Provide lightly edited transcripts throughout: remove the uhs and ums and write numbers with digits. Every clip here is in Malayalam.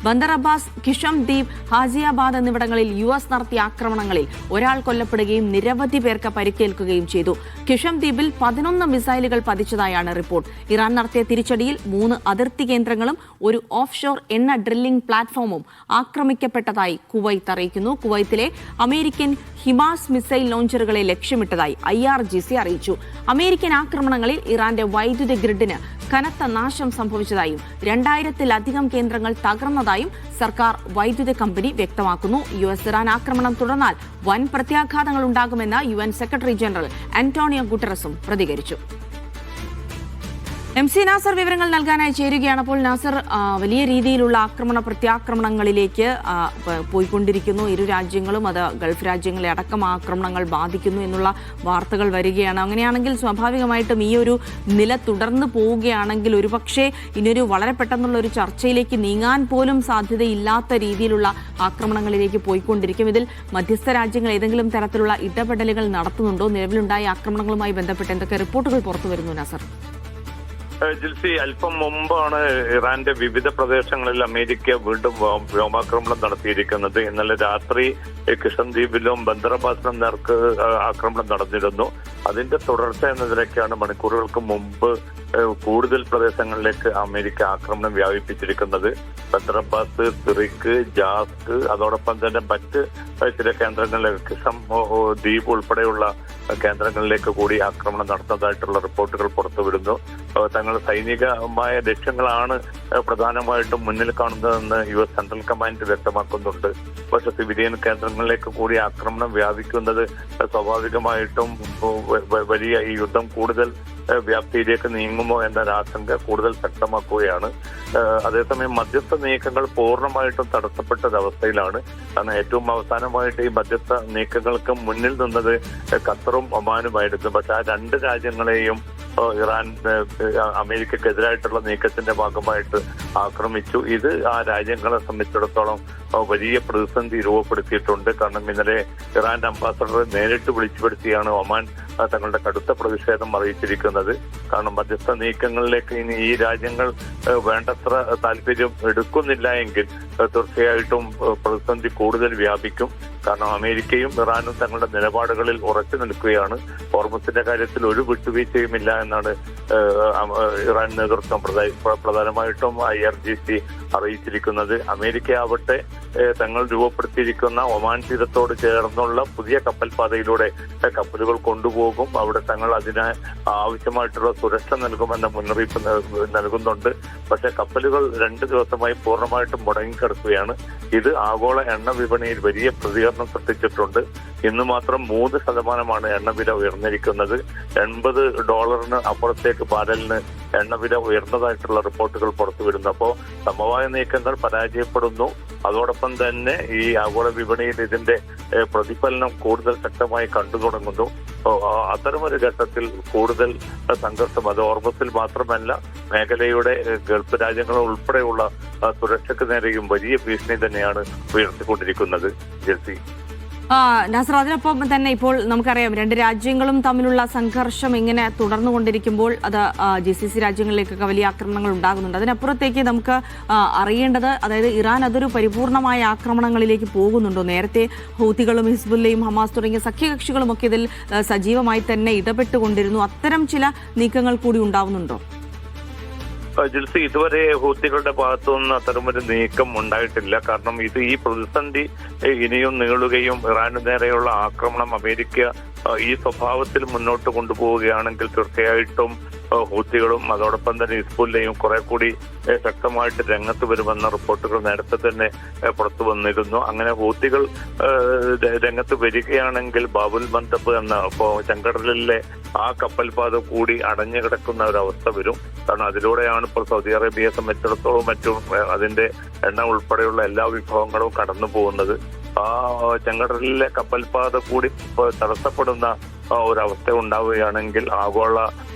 ബന്ദർ അബ്ബാസ്, കിഷം ദ്വീപ്, ഹാസിയാബാദ് എന്നിവിടങ്ങളിൽ US നടത്തിയ ആക്രമണങ്ങളിൽ ഒരാൾ കൊല്ലപ്പെടുകയും നിരവധി പേർക്ക് പരിക്കേൽക്കുകയും ചെയ്തു. കിഷം ദ്വീപിൽ 11 മിസൈലുകൾ പതിച്ചതായാണ് റിപ്പോർട്ട്. ഇറാൻ നടത്തിയ തിരിച്ചടിയിൽ 3 അതിർത്തി കേന്ദ്രങ്ങളും ഒരു ഓഫ്ഷോർ എണ്ണ ഡ്രില്ലിംഗ് പ്ലാറ്റ്ഫോമും ആക്രമിക്കപ്പെട്ടതായി കുവൈത്ത് അറിയിക്കുന്നു. കുവൈത്തിലെ അമേരിക്കൻ ഹിമാസ് മിസൈൽ ലോഞ്ചറുകളെ ലക്ഷ്യമിട്ടതായി IRGC അറിയിച്ചു. അമേരിക്കൻ ആക്രമണങ്ങളിൽ ഇറാന്റെ വൈദ്യുതി ഗ്രിഡിന് കനത്ത നാശം സംഭവിച്ചതായും 2000-ലധികം കേന്ദ്രങ്ങൾ തകർന്നതായും സർക്കാർ വൈദ്യുതി കമ്പനി വ്യക്തമാക്കുന്നു. US ഇറാൻ ആക്രമണം തുടർന്നാൽ വൻ പ്രത്യാഘാതങ്ങൾ ഉണ്ടാകുമെന്ന് UN സെക്രട്ടറി ജനറൽ അന്റോണിയോ ഗുട്ടറസും പ്രതികരിച്ചു. MC നാസർ വിവരങ്ങൾ നൽകാനായി ചേരുകയാണ്. അപ്പോൾ നാസർ, വലിയ രീതിയിലുള്ള പ്രത്യാക്രമണങ്ങളിലേക്ക് പോയിക്കൊണ്ടിരിക്കുന്നു. ഇരു രാജ്യങ്ങളും, അത് ഗൾഫ് രാജ്യങ്ങളെ അടക്കം ആക്രമണങ്ങൾ ബാധിക്കുന്നു എന്നുള്ള വാർത്തകൾ വരികയാണ്. അങ്ങനെയാണെങ്കിൽ സ്വാഭാവികമായിട്ടും ഈ ഒരു നില തുടർന്ന് പോവുകയാണെങ്കിൽ ഒരുപക്ഷെ ഇനിയൊരു വളരെ പെട്ടെന്നുള്ള ഒരു ചർച്ചയിലേക്ക് നീങ്ങാൻ പോലും സാധ്യതയില്ലാത്ത രീതിയിലുള്ള ആക്രമണങ്ങളിലേക്ക് പോയിക്കൊണ്ടിരിക്കും. ഇതിൽ മധ്യസ്ഥ രാജ്യങ്ങൾ ഏതെങ്കിലും തരത്തിലുള്ള ഇടപെടലുകൾ നടത്തുന്നുണ്ടോ? നിലവിലുണ്ടായ ആക്രമണങ്ങളുമായി ബന്ധപ്പെട്ട് എന്തൊക്കെ റിപ്പോർട്ടുകൾ പുറത്തു വരുന്നു നാസർ? ജിൽസി, അല്പം മുമ്പാണ് ഇറാന്റെ വിവിധ പ്രദേശങ്ങളിൽ അമേരിക്ക വീണ്ടും വ്യോമാക്രമണം നടത്തിയിരിക്കുന്നത്. ഇന്നലെ രാത്രി കിഷൻ ദ്വീപിലും ബന്ദർ അബ്ബാസിലും നേർക്ക് ആക്രമണം നടന്നിരുന്നു. അതിന്റെ തുടർച്ച എന്ന നിലയ്ക്കാണ് മണിക്കൂറുകൾക്ക് മുമ്പ് കൂടുതൽ പ്രദേശങ്ങളിലേക്ക് അമേരിക്ക ആക്രമണം വ്യാപിപ്പിച്ചിരിക്കുന്നത്. ബന്ദർ അബ്ബാസ്, സിറിക്ക്, ജാസ്ക്, അതോടൊപ്പം തന്നെ മറ്റ് ചില കേന്ദ്രങ്ങളിലേക്ക്, കിഷം ദ്വീപ് ഉൾപ്പെടെയുള്ള കേന്ദ്രങ്ങളിലേക്ക് കൂടി ആക്രമണം നടത്തുന്നതായിട്ടുള്ള റിപ്പോർട്ടുകൾ പുറത്തുവിടുന്നു. തങ്ങളുടെ സൈനികമായ ലക്ഷ്യങ്ങളാണ് പ്രധാനമായിട്ടും മുന്നിൽ കാണുന്നതെന്ന് US സെൻട്രൽ കമാൻഡ് വ്യക്തമാക്കുന്നുണ്ട്. പക്ഷെ സിവിലിയൻ കേന്ദ്രങ്ങളിലേക്ക് കൂടി ആക്രമണം വ്യാപിക്കുന്നത് സ്വാഭാവികമായിട്ടും വലിയ ഈ യുദ്ധം കൂടുതൽ വ്യാപ്തിയിലേക്ക് നീങ്ങുമോ എന്ന ആശങ്ക കൂടുതൽ ശക്തമാക്കുകയാണ്. അതേസമയം മധ്യസ്ഥ നീക്കങ്ങൾ പൂർണ്ണമായിട്ടും തടസ്സപ്പെട്ടൊരവസ്ഥയിലാണ്. കാരണം ഏറ്റവും അവസാനമായിട്ട് ഈ മധ്യസ്ഥ നീക്കങ്ങൾക്ക് മുന്നിൽ നിന്നത് ഖത്തറും ഒമാനുമായിരുന്നു. പക്ഷെ ആ രണ്ട് രാജ്യങ്ങളെയും ഇറാൻ അമേരിക്കക്കെതിരായിട്ടുള്ള നീക്കത്തിന്റെ ഭാഗമായിട്ട് ആക്രമിച്ചു. ഇത് ആ രാജ്യങ്ങളെ സംബന്ധിച്ചിടത്തോളം വലിയ പ്രതിസന്ധി രൂപപ്പെടുത്തിയിട്ടുണ്ട്. കാരണം ഇന്നലെ ഇറാൻ അംബാസഡറെ നേരിട്ട് വിളിച്ചുപെടുത്തിയാണ് ഒമാൻ തങ്ങളുടെ കടുത്ത പ്രതിഷേധം അറിയിച്ചിരിക്കുന്നത്. കാരണം മധ്യസ്ഥ നീക്കങ്ങളിലേക്ക് ഇനി ഈ രാജ്യങ്ങൾ വേണ്ടത്ര താല്പര്യം എടുക്കുന്നില്ല എങ്കിൽ തീർച്ചയായിട്ടും പ്രതിസന്ധി കൂടുതൽ വ്യാപിക്കും. കാരണം അമേരിക്കയും ഇറാനും തങ്ങളുടെ നിലപാടുകളിൽ ഉറച്ചു നിൽക്കുകയാണ്. ഹോർമുസിന്റെ കാര്യത്തിൽ ഒരു വിട്ടുവീഴ്ചയുമില്ല എന്നാണ് ഇറാൻ നേതൃത്വം പ്രധാനമായിട്ടും IRGC അറിയിച്ചിരിക്കുന്നത്. അമേരിക്ക ആവട്ടെ തങ്ങൾ രൂപപ്പെടുത്തിയിരിക്കുന്ന ഒമാൻ തീരത്തോട് ചേർന്നുള്ള പുതിയ കപ്പൽപാതയിലൂടെ കപ്പലുകൾ കൊണ്ടുപോകും. അവിടെ തങ്ങൾ അതിന് ആവശ്യമായിട്ടുള്ള സുരക്ഷ നൽകുമെന്ന മുന്നറിയിപ്പ് നൽകുന്നുണ്ട്. പക്ഷെ കപ്പലുകൾ 2 ദിവസമായി പൂർണ്ണമായിട്ടും മുടങ്ങിക്കിടക്കുകയാണ്. ഇത് ആഗോള എണ്ണ വിപണിയിൽ വലിയ പ്രതികരണം സൃഷ്ടിച്ചിട്ടുണ്ട്. ഇന്ന് മാത്രം 3% എണ്ണവില ഉയർന്നിരിക്കുന്നത്. $80 അപ്പുറത്തേക്ക് ബാരലിന് എണ്ണവില ഉയർന്നതായിട്ടുള്ള റിപ്പോർട്ടുകൾ പുറത്തുവിടുന്നു. അപ്പോൾ സമവായ നീക്കങ്ങൾ പരാജയപ്പെടുന്നു. അതോടൊപ്പം തന്നെ ഈ ആഗോള വിപണിയിൽ ഇതിന്റെ പ്രതിഫലനം കൂടുതൽ ശക്തമായി കണ്ടു തുടങ്ങുന്നു. അത്തരമൊരു ഘട്ടത്തിൽ കൂടുതൽ സംഘർഷം, അത് ഹോർമുസിൽ മാത്രമല്ല മേഖലയുടെ ഗൾഫ് രാജ്യങ്ങൾ ഉൾപ്പെടെയുള്ള സുരക്ഷയ്ക്ക് നേരെയും വലിയ ഭീഷണി തന്നെയാണ് ഉയർത്തിക്കൊണ്ടിരിക്കുന്നത്. ജെൽസി, നാസർ, അതിനൊപ്പം തന്നെ ഇപ്പോൾ നമുക്കറിയാം 2 രാജ്യങ്ങളും തമ്മിലുള്ള സംഘർഷം ഇങ്ങനെ തുടർന്നുകൊണ്ടിരിക്കുമ്പോൾ അത് GCC രാജ്യങ്ങളിലേക്കൊക്കെ വലിയ ആക്രമണങ്ങൾ ഉണ്ടാകുന്നുണ്ട്. അതിനപ്പുറത്തേക്ക് നമുക്ക് അറിയേണ്ടത്, അതായത് ഇറാൻ അതൊരു പരിപൂർണമായ ആക്രമണങ്ങളിലേക്ക് പോകുന്നുണ്ടോ? നേരത്തെ ഹൂത്തികളും ഹിസ്ബുല്ലയും ഹമാസ് തുടങ്ങിയ സഖ്യകക്ഷികളും ഒക്കെ ഇതിൽ സജീവമായി തന്നെ ഇടപെട്ടുകൊണ്ടിരുന്നു. അത്തരം ചില നീക്കങ്ങൾ കൂടി ഉണ്ടാവുന്നുണ്ടോ? ജിൽസി, ഇതുവരെ ഹൂത്തികളുടെ ഭാഗത്തുനിന്ന് അത്തരമൊരു നീക്കം ഉണ്ടായിട്ടില്ല. കാരണം ഈ പ്രതിസന്ധി ഇനിയും നീളുകയും ഇറാന് നേരെയുള്ള ആക്രമണം അമേരിക്ക ഈ സ്വഭാവത്തിൽ മുന്നോട്ട് കൊണ്ടുപോവുകയാണെങ്കിൽ തീർച്ചയായിട്ടും ഹൂത്തികളും അതോടൊപ്പം തന്നെ ഹിസ്ബുല്ലയും കുറെ കൂടി ശക്തമായിട്ട് രംഗത്ത് വരുമെന്ന റിപ്പോർട്ടുകൾ നേരത്തെ തന്നെ പുറത്തു വന്നിരുന്നു. അങ്ങനെ ഹൂത്തികൾ രംഗത്ത് വരികയാണെങ്കിൽ ബാബുൽ മന്ദബ് എന്ന ചെങ്കടലിലെ ആ കപ്പൽപാത കൂടി അടഞ്ഞു കിടക്കുന്ന ഒരവസ്ഥ വരും. കാരണം അതിലൂടെയാണ് ഇപ്പോൾ സൗദി അറേബ്യയെ സംബന്ധിച്ചിടത്തോളം മറ്റും അതിന്റെ എണ്ണ ഉൾപ്പെടെയുള്ള എല്ലാ വിഭവങ്ങളും കടന്നു പോകുന്നത്. ആ ചെങ്കടലിലെ കപ്പൽപാത കൂടി തടസ്സപ്പെടുന്ന ഒരവസ്ഥ ഉണ്ടാവുകയാണെങ്കിൽ ആഗോള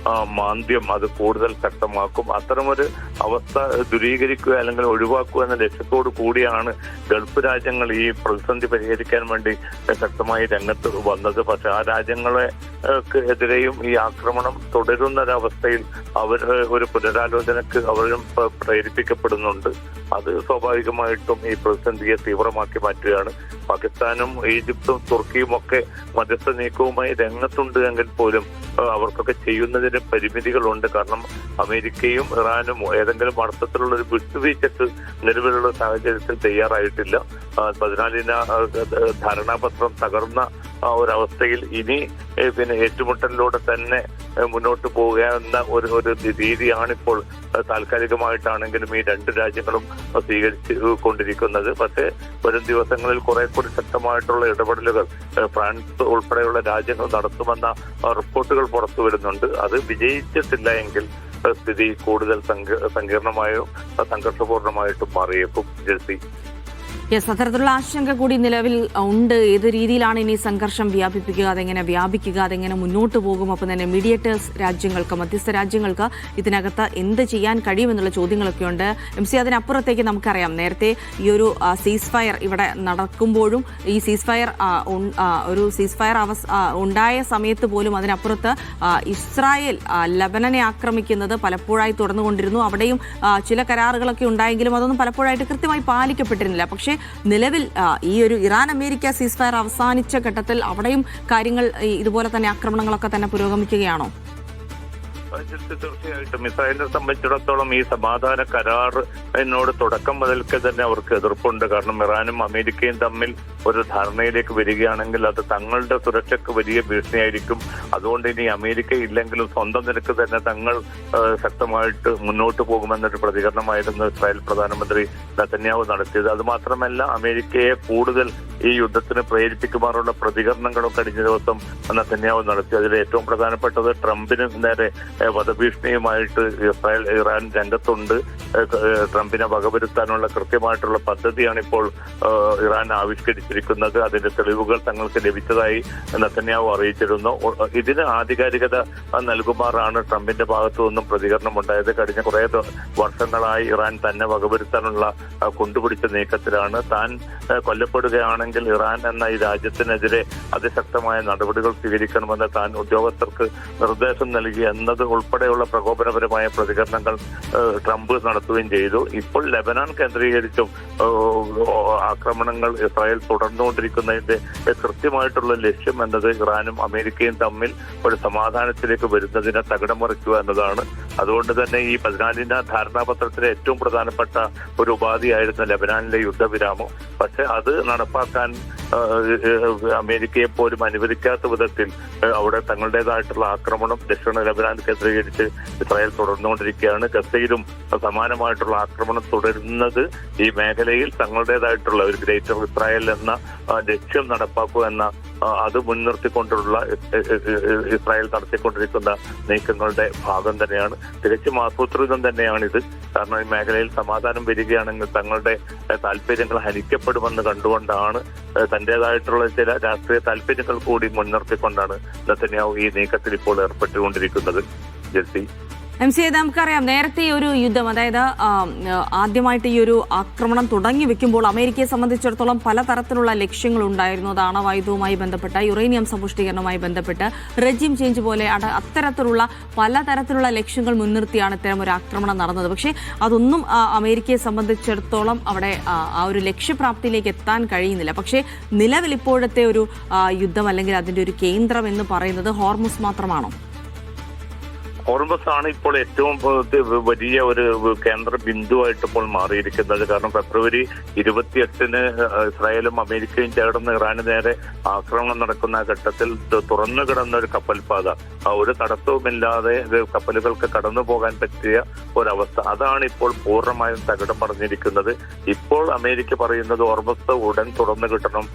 മാന്ദ്യം അത് കൂടുതൽ ശക്തമാക്കും. അത്തരമൊരു അവസ്ഥ ദൂരീകരിക്കുക അല്ലെങ്കിൽ ഒഴിവാക്കുക എന്ന ലക്ഷ്യത്തോടു കൂടിയാണ് ഗൾഫ് രാജ്യങ്ങൾ ഈ പ്രതിസന്ധി പരിഹരിക്കാൻ വേണ്ടി ശക്തമായി രംഗത്ത് വന്നത്. പക്ഷെ ആ രാജ്യങ്ങളെതിരെയും ഈ ആക്രമണം തുടരുന്നൊരവസ്ഥയിൽ അവർ ഒരു പുനരാലോചനക്ക് അവരും പ്രേരിപ്പിക്കപ്പെടുന്നുണ്ട്. അത് സ്വാഭാവികമായിട്ടും ഈ പ്രതിസന്ധിയെ തീവ്രമാക്കി മാറ്റുകയാണ്. പാകിസ്ഥാനും ഈജിപ്തും തുർക്കിയും ഒക്കെ മധ്യസ്ഥ നീക്കവുമായി രംഗത്തുണ്ട് എങ്കിൽ പോലും അവർക്കൊക്കെ ചെയ്യുന്നതിന് പരിമിതികളുണ്ട്. കാരണം അമേരിക്കയും ഇറാനും ഏതെങ്കിലും അർത്ഥത്തിലുള്ള ഒരു വിട്ടുവീഴ്ചക്ക് നിലവിലുള്ള സാഹചര്യത്തിൽ തയ്യാറായിട്ടില്ല. 14 ധാരണാപത്രം തകർന്ന ഒരവസ്ഥയിൽ ഇനി ഏറ്റുമുട്ടലിലൂടെ തന്നെ മുന്നോട്ട് പോവുക എന്ന ഒരു രീതിയാണിപ്പോൾ താൽക്കാലികമായിട്ടാണെങ്കിലും ഈ രണ്ട് രാജ്യങ്ങളും സ്വീകരിച്ചു കൊണ്ടിരിക്കുന്നത്. പക്ഷേ വരും ദിവസങ്ങളിൽ കുറെ കൂടി ശക്തമായിട്ടുള്ള ഇടപെടലുകൾ ഫ്രാൻസ് ഉൾപ്പെടെയുള്ള രാജ്യങ്ങൾ നടത്തുമെന്ന റിപ്പോർട്ടുകൾ പുറത്തു വരുന്നുണ്ട്. അത് വിജയിച്ചിട്ടില്ല എങ്കിൽ സ്ഥിതി കൂടുതൽ സങ്കീർണമായും സംഘർഷപൂർണമായിട്ടും മാറിയേക്കും. ജെൽസി, യെസ്, അത്തരത്തിലുള്ള ആശങ്ക കൂടി നിലവിൽ ഉണ്ട്. ഏത് രീതിയിലാണ് ഇനി സംഘർഷം വ്യാപിപ്പിക്കുക, അതെങ്ങനെ വ്യാപിക്കുക, അതെങ്ങനെ മുന്നോട്ട് പോകും, ഒപ്പം തന്നെ മീഡിയേറ്റേഴ്സ് രാജ്യങ്ങൾക്ക്, മധ്യസ്ഥ രാജ്യങ്ങൾക്ക് ഇതിനകത്ത് എന്ത് ചെയ്യാൻ കഴിയുമെന്നുള്ള ചോദ്യങ്ങളൊക്കെ ഉണ്ട്. MC, അതിനപ്പുറത്തേക്ക് നമുക്കറിയാം, നേരത്തെ ഈ ഒരു സീസ് ഫയർ ഇവിടെ നടക്കുമ്പോഴും ഈ സീസ് ഫയർ ഉണ്ടായ സമയത്ത് പോലും അതിനപ്പുറത്ത് ഇസ്രായേൽ ലബനനെ ആക്രമിക്കുന്നത് പലപ്പോഴായി തുടർന്നുകൊണ്ടിരുന്നു. അവിടെയും ചില കരാറുകളൊക്കെ ഉണ്ടായെങ്കിലും അതൊന്നും പലപ്പോഴായിട്ട് കൃത്യമായി പാലിക്കപ്പെട്ടിരുന്നില്ല. പക്ഷേ നിലവിൽ ഈ ഒരു ഇറാൻ അമേരിക്ക സീസ് ഫയർ അവസാനിച്ച ഘട്ടത്തിൽ അവിടെയും കാര്യങ്ങൾ ഇതുപോലെ തന്നെ ആക്രമണങ്ങളൊക്കെ തന്നെ പുരോഗമിക്കുകയാണോ? തീർച്ചയായിട്ടും ഇസ്രായേലിനെ സംബന്ധിച്ചിടത്തോളം ഈ സമാധാന കരാറിനോട് തുടക്കം മുതൽക്ക് തന്നെ അവർക്ക് എതിർപ്പുണ്ട്. കാരണം ഇറാനും അമേരിക്കയും തമ്മിൽ ഒരു ധാരണയിലേക്ക് വരികയാണെങ്കിൽ അത് തങ്ങളുടെ സുരക്ഷയ്ക്ക് വലിയ ഭീഷണിയായിരിക്കും. അതുകൊണ്ട് ഇനി അമേരിക്ക ഇല്ലെങ്കിലും സ്വന്തം നിരക്ക് തന്നെ തങ്ങൾ ശക്തമായിട്ട് മുന്നോട്ട് പോകുമെന്നൊരു പ്രതികരണമായിരുന്നു ഇസ്രായേൽ പ്രധാനമന്ത്രി നെതന്യാഹു നടത്തിയത്. അതുമാത്രമല്ല, അമേരിക്കയെ കൂടുതൽ ഈ യുദ്ധത്തിന് പ്രേരിപ്പിക്കുമാറുള്ള പ്രതികരണങ്ങളും കഴിഞ്ഞ ദിവസം നെതന്യാഹു നടത്തി. അതിൽ ഏറ്റവും പ്രധാനപ്പെട്ടത് ട്രംപിന് നേരെ വധഭീഷണിയുമായിട്ട് ഇറാൻ രംഗത്തുണ്ട്. ട്രംപിനെ വകവരുത്താനുള്ള കൃത്യമായിട്ടുള്ള പദ്ധതിയാണ് ഇപ്പോൾ ഇറാൻ ആവിഷ്കരിച്ചിരിക്കുന്നത്. അതിന്റെ തെളിവുകൾ തങ്ങൾക്ക് ലഭിച്ചതായി നെതന്യാഹു അറിയിച്ചിരുന്നു. ഇതിന് ആധികാരികത നൽകുമാറാണ് ട്രംപിന്റെ ഭാഗത്തു നിന്നും പ്രതികരണമുണ്ടായത്. കഴിഞ്ഞ കുറെ വർഷങ്ങളായി ഇറാൻ തന്നെ വകവരുത്താനുള്ള കൊണ്ടുപിടിച്ച നീക്കത്തിലാണ്. താൻ കൊല്ലപ്പെടുകയാണെങ്കിൽ ഇറാൻ എന്ന ഈ രാജ്യത്തിനെതിരെ അതിശക്തമായ നടപടികൾ സ്വീകരിക്കണമെന്ന് താൻ ഉദ്യോഗസ്ഥർക്ക് നിർദ്ദേശം നൽകി എന്നത് ഉൾപ്പെടെയുള്ള പ്രകോപനപരമായ പ്രതികരണങ്ങൾ ട്രംപ് നടത്തുകയും ചെയ്തു. ഇപ്പോൾ ലെബനാൻ കേന്ദ്രീകരിച്ചും ആക്രമണങ്ങൾ ഇസ്രായേൽ തുടർന്നുകൊണ്ടിരിക്കുന്നതിന്റെ കൃത്യമായിട്ടുള്ള ലക്ഷ്യം എന്നത് ഇറാനും അമേരിക്കയും തമ്മിൽ ഒരു സമാധാനത്തിലേക്ക് വരുന്നതിനെ തകിടം മറിക്കുക എന്നതാണ്. അതുകൊണ്ട് തന്നെ ഈ 14 ധാരണാപത്രത്തിലെ ഏറ്റവും പ്രധാനപ്പെട്ട ഒരു ഉപാധിയായിരുന്ന ലെബനാനിലെ യുദ്ധവിരാമം, പക്ഷെ അത് നടപ്പാക്കാൻ അമേരിക്കയെ പോലും അനുവദിക്കാത്ത വിധത്തിൽ അവിടെ തങ്ങളുടേതായിട്ടുള്ള ആക്രമണം ദക്ഷിണ ലെബനാൻ കേന്ദ്രീകരിച്ച് ഇസ്രായേൽ തുടർന്നുകൊണ്ടിരിക്കുകയാണ്. ഗസയിലും സമാനമായിട്ടുള്ള ആക്രമണം തുടരുന്നത് ഈ മേഖലയിൽ തങ്ങളുടേതായിട്ടുള്ള ഒരു ഗ്രേറ്റർ ഇസ്രായേൽ എന്ന ലക്ഷ്യം നടപ്പാക്കുക എന്ന അത് മുൻനിർത്തിക്കൊണ്ടുള്ള ഇസ്രായേൽ നടത്തിക്കൊണ്ടിരിക്കുന്ന നീക്കങ്ങളുടെ ഭാഗം തന്നെയാണ്. തികച്ചും ആസൂത്രിതം തന്നെയാണിത്. കാരണം ഈ മേഖലയിൽ സമാധാനം വരികയാണെങ്കിൽ തങ്ങളുടെ താല്പര്യങ്ങൾ ഹനിക്കപ്പെടുമെന്ന് കണ്ടുകൊണ്ടാണ്, തന്റേതായിട്ടുള്ള ചില രാഷ്ട്രീയ താല്പര്യങ്ങൾ കൂടി മുൻനിർത്തിക്കൊണ്ടാണ് നെതന്യാഹു ഈ നീക്കത്തിൽ ഇപ്പോൾ ഏർപ്പെട്ടുകൊണ്ടിരിക്കുന്നത്. ജെൽസി, MC, നമുക്കറിയാം, നേരത്തെ ഒരു യുദ്ധം, അതായത് ആദ്യമായിട്ട് ഈ ഒരു ആക്രമണം തുടങ്ങി വെക്കുമ്പോൾ അമേരിക്കയെ സംബന്ധിച്ചിടത്തോളം പലതരത്തിലുള്ള ലക്ഷ്യങ്ങളുണ്ടായിരുന്നു. അത് ആണവായുധവുമായി ബന്ധപ്പെട്ട, യുറേനിയം സമ്പുഷ്ടീകരണവുമായി ബന്ധപ്പെട്ട്, റെജിം ചേഞ്ച് പോലെ അത്തരത്തിലുള്ള പലതരത്തിലുള്ള ലക്ഷ്യങ്ങൾ മുൻനിർത്തിയാണ് ഇത്തരം ഒരു ആക്രമണം നടന്നത്. പക്ഷേ അതൊന്നും അമേരിക്കയെ സംബന്ധിച്ചിടത്തോളം അവിടെ ആ ഒരു ലക്ഷ്യപ്രാപ്തിയിലേക്ക് എത്താൻ കഴിയുന്നില്ല. പക്ഷേ നിലവിൽ ഇപ്പോഴത്തെ ഒരു യുദ്ധം അല്ലെങ്കിൽ അതിന്റെ ഒരു കേന്ദ്രം എന്ന് പറയുന്നത് ഹോർമുസ് മാത്രമാണോ? ഹോർമസ് ആണ് ഇപ്പോൾ ഏറ്റവും വലിയ ഒരു കേന്ദ്ര ബിന്ദുവായിട്ട് ഇപ്പോൾ മാറിയിരിക്കുന്നത്. കാരണം ഫെബ്രുവരി 28 ഇസ്രായേലും അമേരിക്കയും ചേർന്ന് ഇറാന് നേരെ ആക്രമണം നടക്കുന്ന ഘട്ടത്തിൽ തുറന്നു കിടന്ന ഒരു കപ്പൽപാത, ഒരു തടസ്സവുമില്ലാതെ കപ്പലുകൾക്ക് കടന്നു പോകാൻ പറ്റിയ ഒരവസ്ഥ, അതാണ് ഇപ്പോൾ പൂർണ്ണമായും തകിടം പറഞ്ഞിരിക്കുന്നത്. ഇപ്പോൾ അമേരിക്ക പറയുന്നത് ഹോർമസ് ഉടൻ തുറന്നു കിട്ടണം,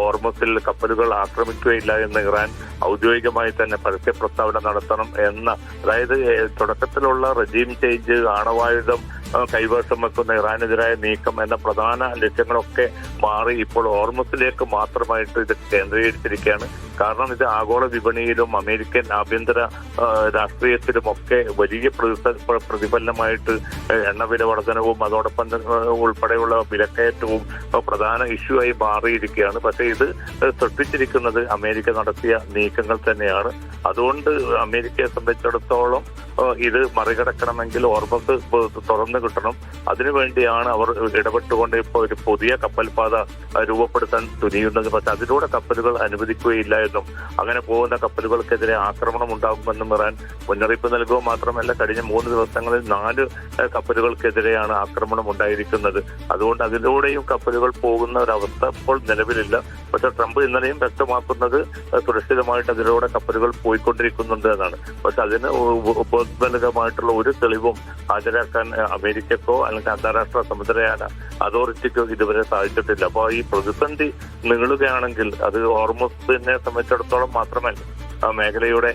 ഹോർമസിൽ കപ്പലുകൾ ആക്രമിക്കുകയില്ല എന്ന് ഇറാൻ ഔദ്യോഗികമായി തന്നെ പരസ്യ പ്രസ്താവന നടത്തണം എന്ന, അതായത് തുടക്കത്തിലുള്ള റെജീം ചേഞ്ച്, ആണവായുധം കൈവശം വെക്കുന്ന ഇറാനെതിരായ നീക്കം എന്ന പ്രധാന ലക്ഷ്യങ്ങളൊക്കെ മാറി ഇപ്പോൾ ഹോർമുസിലേക്ക് മാത്രമായിട്ട് ഇത് കേന്ദ്രീകരിച്ചിരിക്കുകയാണ്. കാരണം ഇത് ആഗോള വിപണിയിലും അമേരിക്കൻ ആഭ്യന്തര രാഷ്ട്രീയത്തിലുമൊക്കെ വലിയ പ്രതിഫലനമായിട്ട് എണ്ണവില വർധനവും അതോടൊപ്പം ഉൾപ്പെടെയുള്ള വിലക്കയറ്റവും പ്രധാന ഇഷ്യൂ ആയി മാറിയിരിക്കുകയാണ്. പക്ഷേ ഇത് സൃഷ്ടിച്ചിരിക്കുന്നത് അമേരിക്ക നടത്തിയ നീക്കങ്ങൾ തന്നെയാണ്. അതുകൊണ്ട് അമേരിക്കയെ സംബന്ധിച്ചിടത്തോളം ഇത് മറികടക്കണമെങ്കിൽ ഹോർമസ് തുറന്നു കിട്ടണം. അതിനുവേണ്ടിയാണ് അവർ ഇടപെട്ടുകൊണ്ട് ഇപ്പോൾ ഒരു പുതിയ കപ്പൽപാത രൂപപ്പെടുത്താൻ തുനിയുന്നത്. പക്ഷെ അതിലൂടെ കപ്പലുകൾ അനുവദിക്കുകയില്ല എന്നും അങ്ങനെ പോകുന്ന കപ്പലുകൾക്കെതിരെ ആക്രമണം ഉണ്ടാകുമെന്നും ഇറാൻ മുന്നറിയിപ്പ് നൽകുക മാത്രമല്ല, കഴിഞ്ഞ 3 ദിവസങ്ങളിൽ 4 കപ്പലുകൾക്കെതിരെയാണ് ആക്രമണം ഉണ്ടായിരിക്കുന്നത്. അതുകൊണ്ട് അതിലൂടെയും കപ്പലുകൾ പോകുന്ന ഒരവസ്ഥ ഇപ്പോൾ നിലവിലില്ല. പക്ഷെ ട്രംപ് ഇന്നലെയും വ്യക്തമാക്കുന്നത് സുരക്ഷിതമായിട്ട് അതിലൂടെ കപ്പലുകൾ പോയിക്കൊണ്ടിരിക്കുന്നുണ്ട് എന്നാണ്. പക്ഷെ അതിന് ഉപോത്ബലകമായിട്ടുള്ള ഒരു തെളിവും ഹാജരാക്കാൻ അമേരിക്കക്കോ അല്ലെങ്കിൽ അന്താരാഷ്ട്ര സമുദ്രയാന അതോറിറ്റിക്കോ ഇതുവരെ സാധിച്ചിട്ടില്ല. അപ്പോൾ ഈ പ്രതിസന്ധി നീളുകയാണെങ്കിൽ അത് ഹോർമുസിനെ സംബന്ധിച്ചിടത്തോളം മാത്രമല്ല മേഖലയുടെ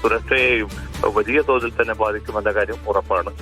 സുരക്ഷയെയും വലിയ തോതിൽ തന്നെ ബാധിക്കുമെന്ന കാര്യം ഉറപ്പാണ്.